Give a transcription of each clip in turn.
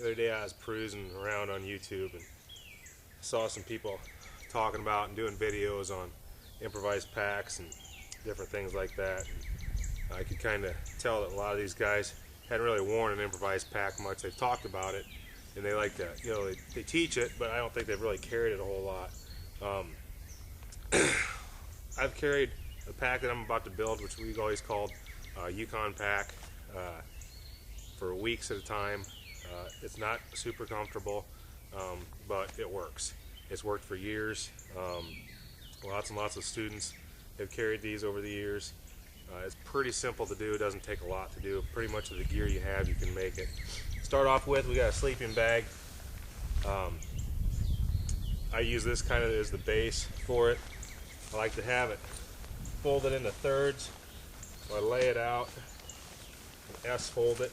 The other day I was cruising around on YouTube and saw some people talking about and doing videos on improvised packs and different things like that. And I could kind of tell that a lot of these guys hadn't really worn an improvised pack much. They've talked about it and they like to, they teach it, but I don't think they've really carried it a whole lot. I've carried the pack that I'm about to build, which we've always called Yukon Pack, for weeks at a time. It's not super comfortable, but it works. It's worked for years. Lots and lots of students have carried these over the years. It's pretty simple to do. It doesn't take a lot to do. Pretty much of the gear you have, you can make it. Start off with, we got a sleeping bag. I use this kind of as the base for it. I like to have it folded into thirds. So I lay it out and S-fold it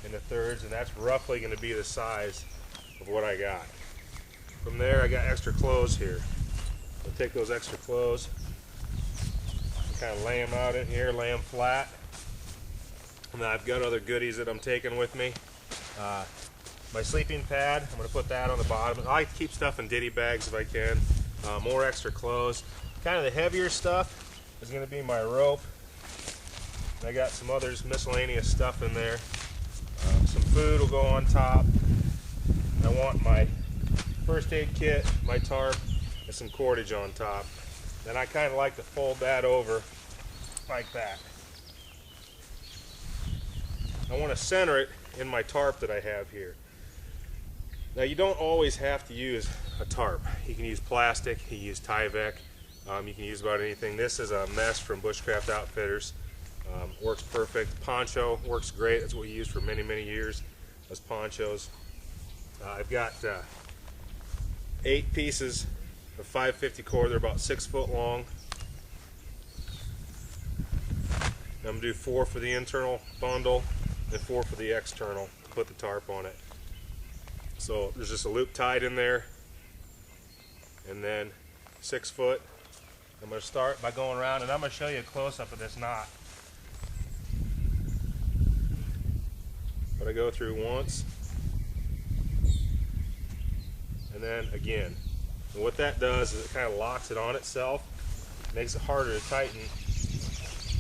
into thirds, and that's roughly going to be the size of what I got. From there, I got extra clothes here. I'll take those extra clothes and kind of lay them out in here, lay them flat. And then I've got other goodies that I'm taking with me. My sleeping pad, I'm going to put that on the bottom. I like to keep stuff in ditty bags if I can. More extra clothes. Kind of the heavier stuff is going to be my rope. And I got some others miscellaneous stuff in there. Some food will go on top. I want my first aid kit, my tarp, and some cordage on top. Then I kind of like to fold that over like that. I want to center it in my tarp that I have here. Now you don't always have to use a tarp. You can use plastic, you can use Tyvek, you can use about anything. This is a mesh from Bushcraft Outfitters. Works perfect. Poncho works great. That's what we used for many, many years as ponchos. I've got 8 pieces of 550 cord. They're about 6 foot long. I'm going to do 4 for the internal bundle and 4 for the external to put the tarp on it. So there's just a loop tied in there, and then 6 foot. I'm going to start by going around, and I'm going to show you a close-up of this knot. But I go through once, and then again. And what that does is it kind of locks it on itself, makes it harder to tighten,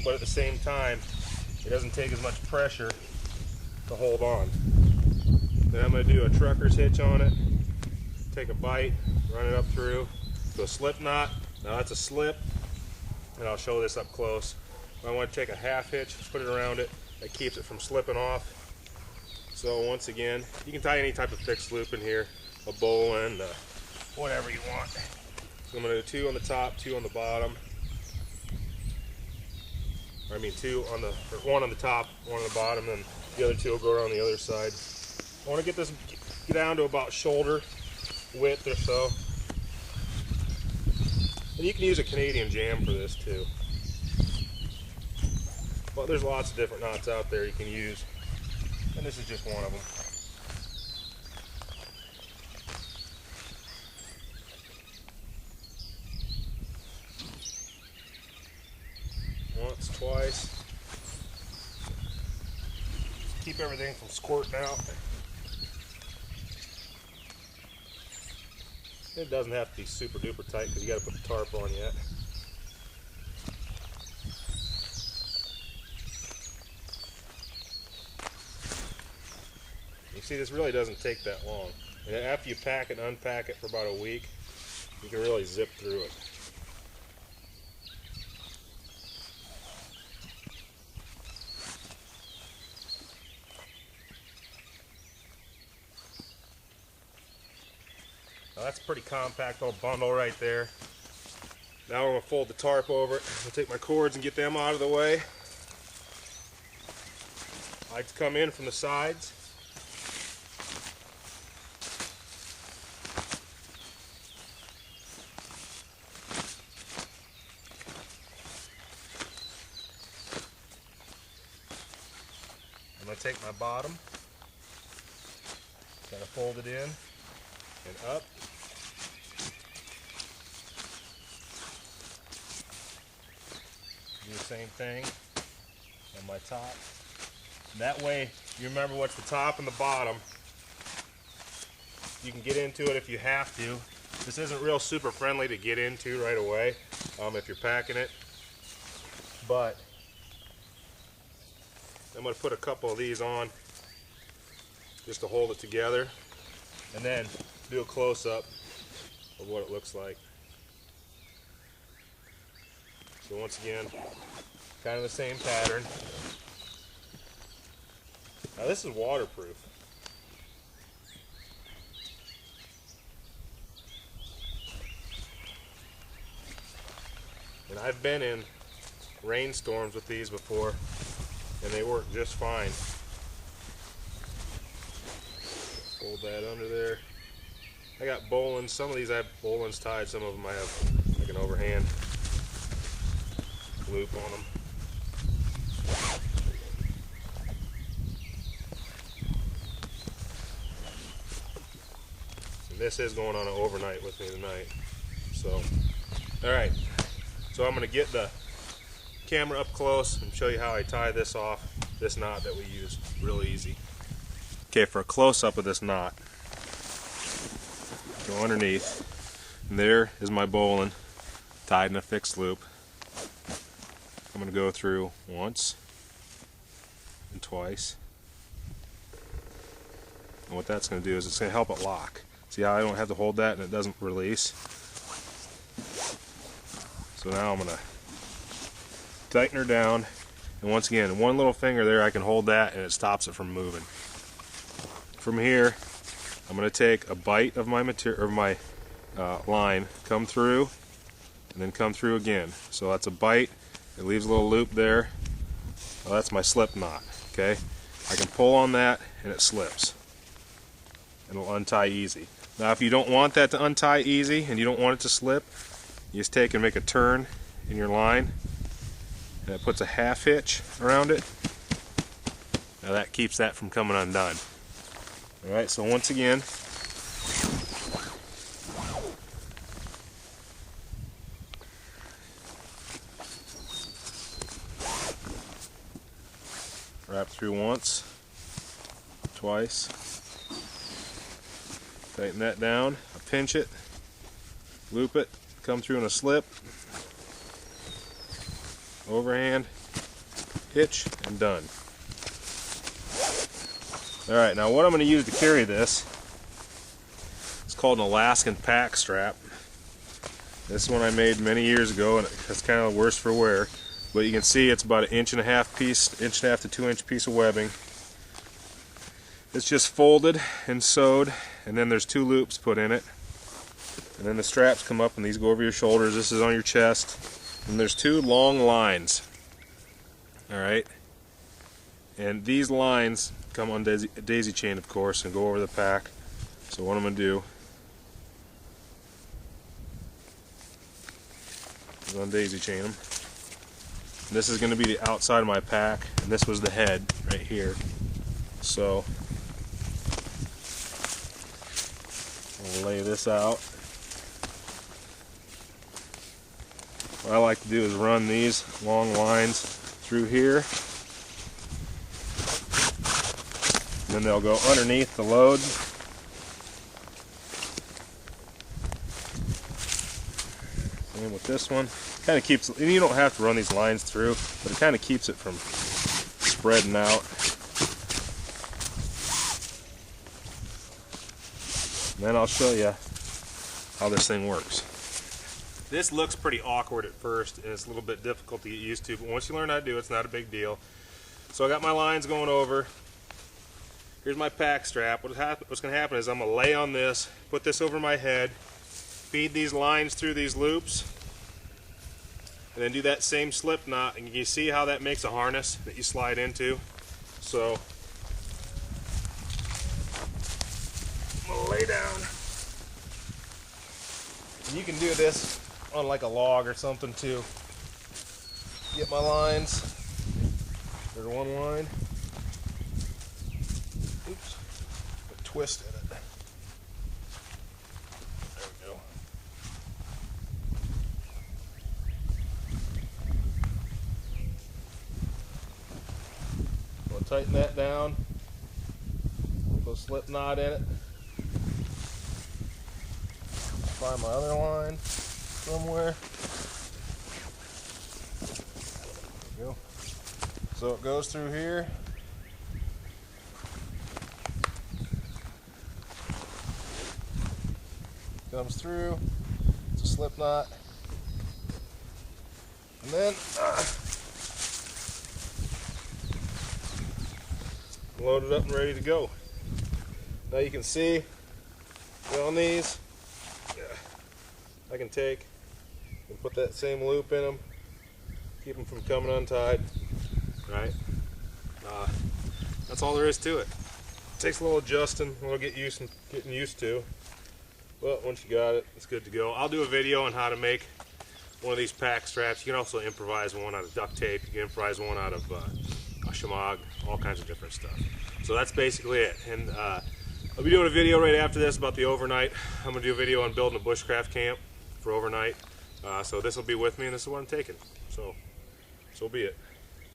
but at the same time, it doesn't take as much pressure to hold on. Then I'm going to do a trucker's hitch on it, take a bite, run it up through to a slip knot. Now that's a slip, and I'll show this up close. I want to take a half hitch, put it around it. That keeps it from slipping off. So once again, you can tie any type of fixed loop in here, a bowline, whatever you want. So I'm going to do 2 on the top, 2 on the bottom. I mean 1 on the top, 1 on the bottom, and the other 2 will go around the other side. I want to get this down to about shoulder width or so. And you can use a Canadian jam for this too. But there's lots of different knots out there you can use. And this is just one of them. Once, twice. Just keep everything from squirting out. It doesn't have to be super duper tight because you got to put the tarp on yet. You see, this really doesn't take that long. And after you pack it and unpack it for about a week, you can really zip through it. Now that's a pretty compact little bundle right there. Now we're going to fold the tarp over it. I'll take my cords and get them out of the way. I like to come in from the sides. I'm going to take my bottom, kind of fold it in and up. Do the same thing on my top. And that way you remember what's the top and the bottom, You can get into it if you have to. This isn't real super friendly to get into right away if you're packing it. But I'm going to put a couple of these on just to hold it together, and then do a close-up of what it looks like. So once again, kind of the same pattern. Now this is waterproof. And I've been in rainstorms with these before, and they work just fine. Fold that under there. I got bowlines. Some of these I have bowlines tied. Some of them I have like an overhand loop on them. And this is going on an overnight with me tonight. So, all right. So I'm going to get the camera up close and show you how I tie this off, this knot that we use. Real easy. Okay, for a close-up of this knot, go underneath, and there is my bowline tied in a fixed loop. I'm going to go through once and twice, and what that's going to do is it's going to help it lock. See how I don't have to hold that and it doesn't release? So now I'm going to tighten her down, and once again, one little finger there, I can hold that and it stops it from moving. From here, I'm going to take a bite of my material, or my line, come through, and then come through again. So that's a bite. It leaves a little loop there. Well, that's my slip knot. Okay, I can pull on that and it slips. It'll untie easy. Now, if you don't want that to untie easy and you don't want it to slip, you just take and make a turn in your line, and it puts a half hitch around it. Now that keeps that from coming undone. Alright, so once again, wrap through once, twice, tighten that down, pinch it, loop it, come through in a slip, overhand, hitch, and done. Alright, now what I'm going to use to carry this is called an Alaskan pack strap. This one I made many years ago, and it's kind of the worst for wear. But you can see it's about an 1.5 to 2 inch piece of webbing. It's just folded and sewed, and then there's 2 loops put in it. And then the straps come up and these go over your shoulders. This is on your chest. And there's 2 long lines. Alright? And these lines come on daisy chain, of course, and go over the pack. So what I'm going to do is daisy chain them. And this is going to be the outside of my pack, and this was the head right here. So I'll lay this out. What I like to do is run these long lines through here, and then they'll go underneath the load. And with this one, kind of keeps, and you don't have to run these lines through, but it kind of keeps it from spreading out. And then I'll show you how this thing works. This looks pretty awkward at first, and it's a little bit difficult to get used to, but once you learn how to do it, it's not a big deal. So I got my lines going over. Here's my pack strap. What's going to happen is I'm going to lay on this, put this over my head, feed these lines through these loops, and then do that same slip knot, and you can see how that makes a harness that you slide into. So I'm going to lay down. And you can do this on like a log or something too. Get my lines. There's one line. Oops. Put a twist in it. There we go. We'll tighten that down. Put a slip knot in it. find my other line somewhere. There we go. So it goes through here. Comes through. It's a slip knot. And then load it up and ready to go. Now you can see on these, I can take and put that same loop in them, keep them from coming untied, right? That's all there is to it. Takes a little adjusting, a little getting used to, but once you got it, it's good to go. I'll do a video on how to make one of these pack straps. You can also improvise one out of duct tape. You can improvise one out of a shamag, all kinds of different stuff. So that's basically it. And I'll be doing a video right after this about the overnight. I'm going to do a video on building a bushcraft camp for overnight. So this will be with me, and this is what I'm taking. So be it.